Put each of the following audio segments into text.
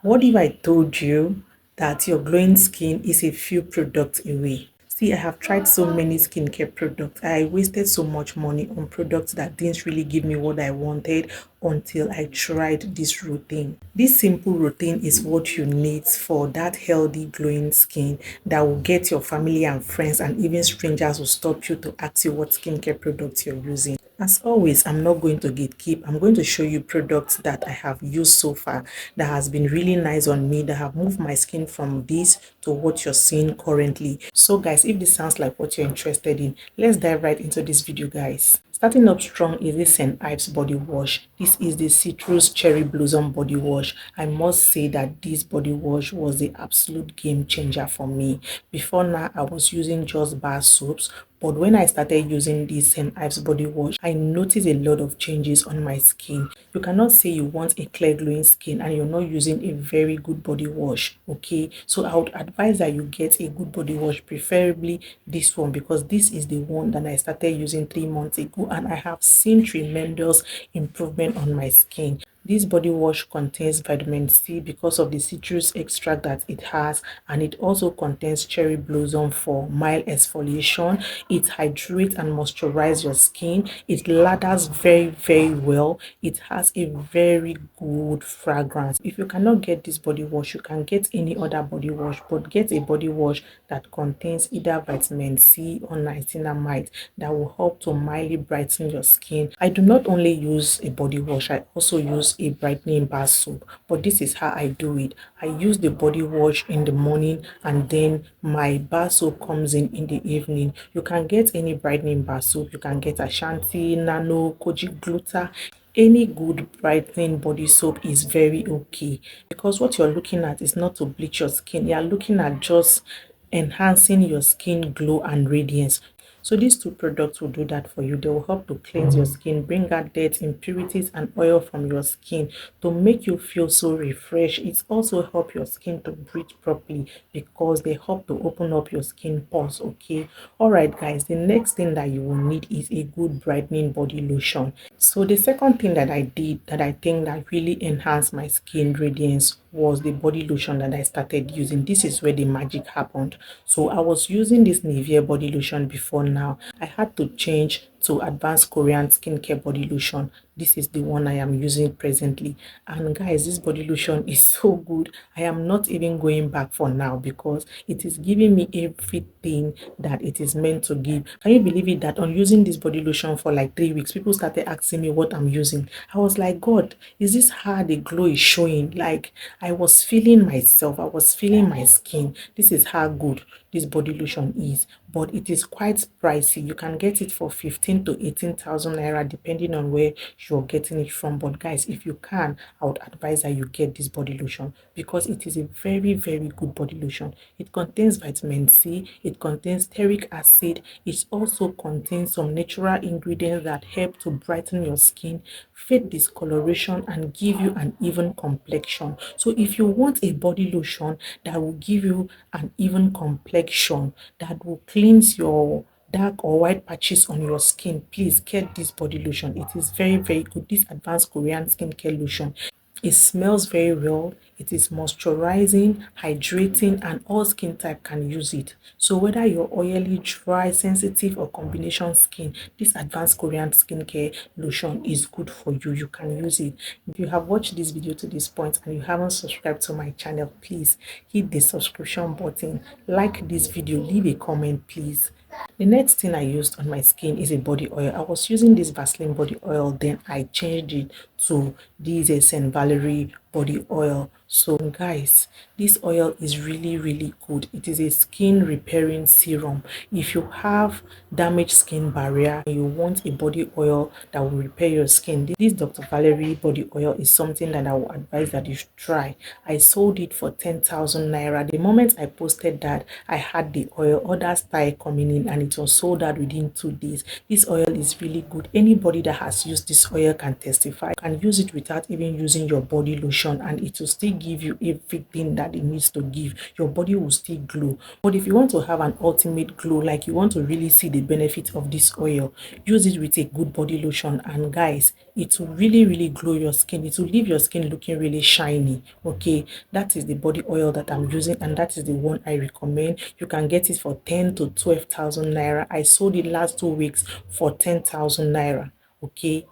What if I told you that your glowing skin is a few products away? See, I have tried so many skincare products. I wasted so much money on products that didn't really give me what I wanted until I tried this routine. This simple routine is what you need for that healthy glowing skin that will get your family and friends and even strangers will stop you to ask you what skincare products you're using. As always, I'm not going to gatekeep. I'm going to show you products that I have used so far that has been really nice on me, that have moved my skin from this to what you're seeing currently. So guys, if this sounds like what you're interested in, let's dive right into this video, guys. Starting up strong is this St. Ives body wash. This is the citrus cherry blossom body wash. I must say that this body wash was the absolute game changer for me. Before now, I was using just bar soaps, but when I started using this St. Ives body wash, I noticed a lot of changes on my skin. You cannot say you want a clear glowing skin and you're not using a very good body wash, okay? So I would advise that you get a good body wash, preferably this one, because this is the one that I started using 3 months ago and I have seen tremendous improvement on my skin. This body wash contains vitamin C because of the citrus extract that it has, and it also contains cherry blossom for mild exfoliation. It hydrates and moisturizes your skin. It lathers very well. It has a very good fragrance. If you cannot get this body wash, you can get any other body wash, but get a body wash that contains either vitamin C or niacinamide that will help to mildly brighten your skin. I do not only use a body wash, I also use a brightening bar soap, but this is how I do it. I use the body wash in the morning and then my bar soap comes in the evening. You can get any brightening bar soap. You can get Ashanti, Nano, Koji Gluta. Any good brightening body soap is very okay, because what you're looking at is not to bleach your skin. You're looking at just enhancing your skin glow and radiance. So these two products will do that for you. They will help to cleanse your skin, bring out dirt, impurities and oil from your skin to make you feel so refreshed. It's also help your skin to breathe properly because they help to open up your skin pores, okay? All right, guys, the next thing that you will need is a good brightening body lotion. So the second thing that I did that I think that really enhanced my skin radiance was the body lotion that I started using. This is where the magic happened. So I was using this Nivea body lotion before now. I had to change to advanced Korean skincare body lotion. This is the one I am using presently. And guys, this body lotion is so good. I am not even going back for now because it is giving me everything that it is meant to give. Can you believe it that on using this body lotion for like 3 weeks, people started asking me what I'm using. I was like, God, is this how the glow is showing? Like, I was feeling myself. I was feeling my skin. This is how good this body lotion is, but it is quite pricey. You can get it for 15 to 18,000 naira depending on where you're getting it from. But guys, if you can, I would advise that you get this body lotion because it is a very good body lotion. It contains vitamin C, it contains stearic acid, it also contains some natural ingredients that help to brighten your skin, fade discoloration and give you an even complexion. So if you want a body lotion that will give you an even complexion, that will cleanse your dark or white patches on your skin, please get this body lotion. It is very good. This advanced Korean skincare lotion, it smells very well. It is moisturizing, hydrating, and all skin type can use it. So whether you're oily, dry, sensitive, or combination skin, this advanced Korean skincare lotion is good for you. You can use it. If you have watched this video to this point and you haven't subscribed to my channel, please hit the subscription button, like this video, leave a comment, please. The next thing I used on my skin is a body oil. I was using this Vaseline body oil, then I changed it to this St. Valerie body oil. So guys, this oil is really good. It is a skin repairing serum. If you have damaged skin barrier and you want a body oil that will repair your skin, this Dr. Valerie body oil is something that I will advise that you should try. I sold it for 10,000 naira. The moment I posted that I had the oil, others started coming in and it was sold out within 2 days. This oil is really good. Anybody that has used this oil can testify. You can use it without even using your body lotion and it will still give you everything that it needs to give. Your body will still glow. But if you want to have an ultimate glow, like you want to really see the benefit of this oil, use it with a good body lotion. And guys, it will really glow your skin. It will leave your skin looking really shiny. Okay, that is the body oil that I'm using, and that is the one I recommend. You can get it for 10 to 12,000 naira. I sold it last 2 weeks for 10,000 naira. Okay,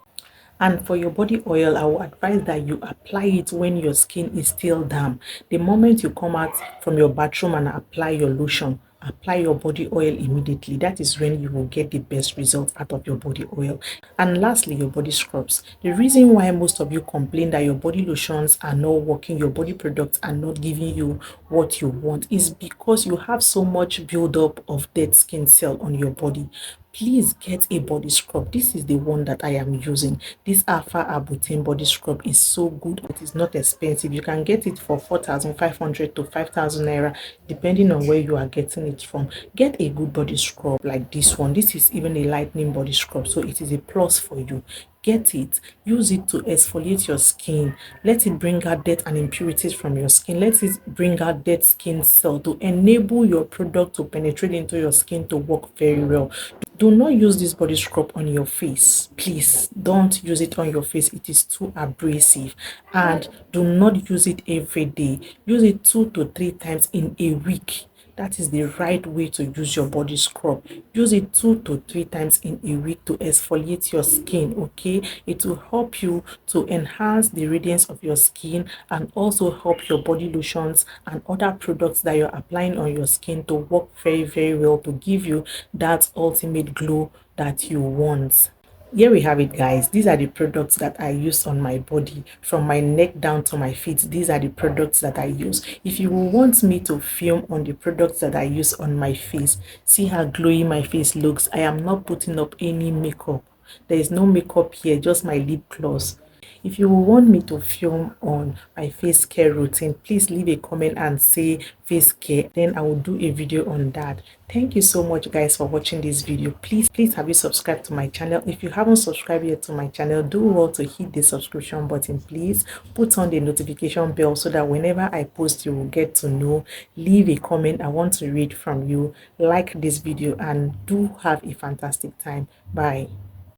and for your body oil, I will advise that you apply it when your skin is still damp. The moment you come out from your bathroom and apply your lotion, apply your body oil immediately. That is when you will get the best results out of your body oil. And lastly, your body scrubs. The reason why most of you complain that your body lotions are not working, your body products are not giving you what you want, is because you have so much buildup of dead skin cell on your body. Please get a body scrub. This is the one that I am using. This Alpha Arbutin body scrub is so good. It is not expensive. You can get it for 4,500 to 5,000 naira, depending on where you are getting it from. Get a good body scrub like this one. This is even a lightening body scrub, so it is a plus for you. Get it, use it to exfoliate your skin. Let it bring out dirt and impurities from your skin. Let it bring out dead skin cell to enable your product to penetrate into your skin to work very well. Do not use this body scrub on your face. Please don't use it on your face. It is too abrasive. And do not use it every day. Use it 2 to 3 times in a week. That is the right way to use your body scrub. Use it 2 to 3 times in a week to exfoliate your skin, okay? It will help you to enhance the radiance of your skin and also help your body lotions and other products that you're applying on your skin to work very well to give you that ultimate glow that you want. Here we have it, guys. These are the products that I use on my body, from my neck down to my feet. These are the products that I use. If you want me to film on the products that I use on my face, see how glowy my face looks. I am not putting up any makeup. There is no makeup here, just my lip gloss. If you want me to film on my face care routine, please leave a comment and say face care. Then I will do a video on that. Thank you so much, guys, for watching this video. Please have you subscribed to my channel. If you haven't subscribed yet to my channel, do well to hit the subscription button. Please put on the notification bell so that whenever I post, you will get to know. Leave a comment. I want to read from you. Like this video and do have a fantastic time. Bye.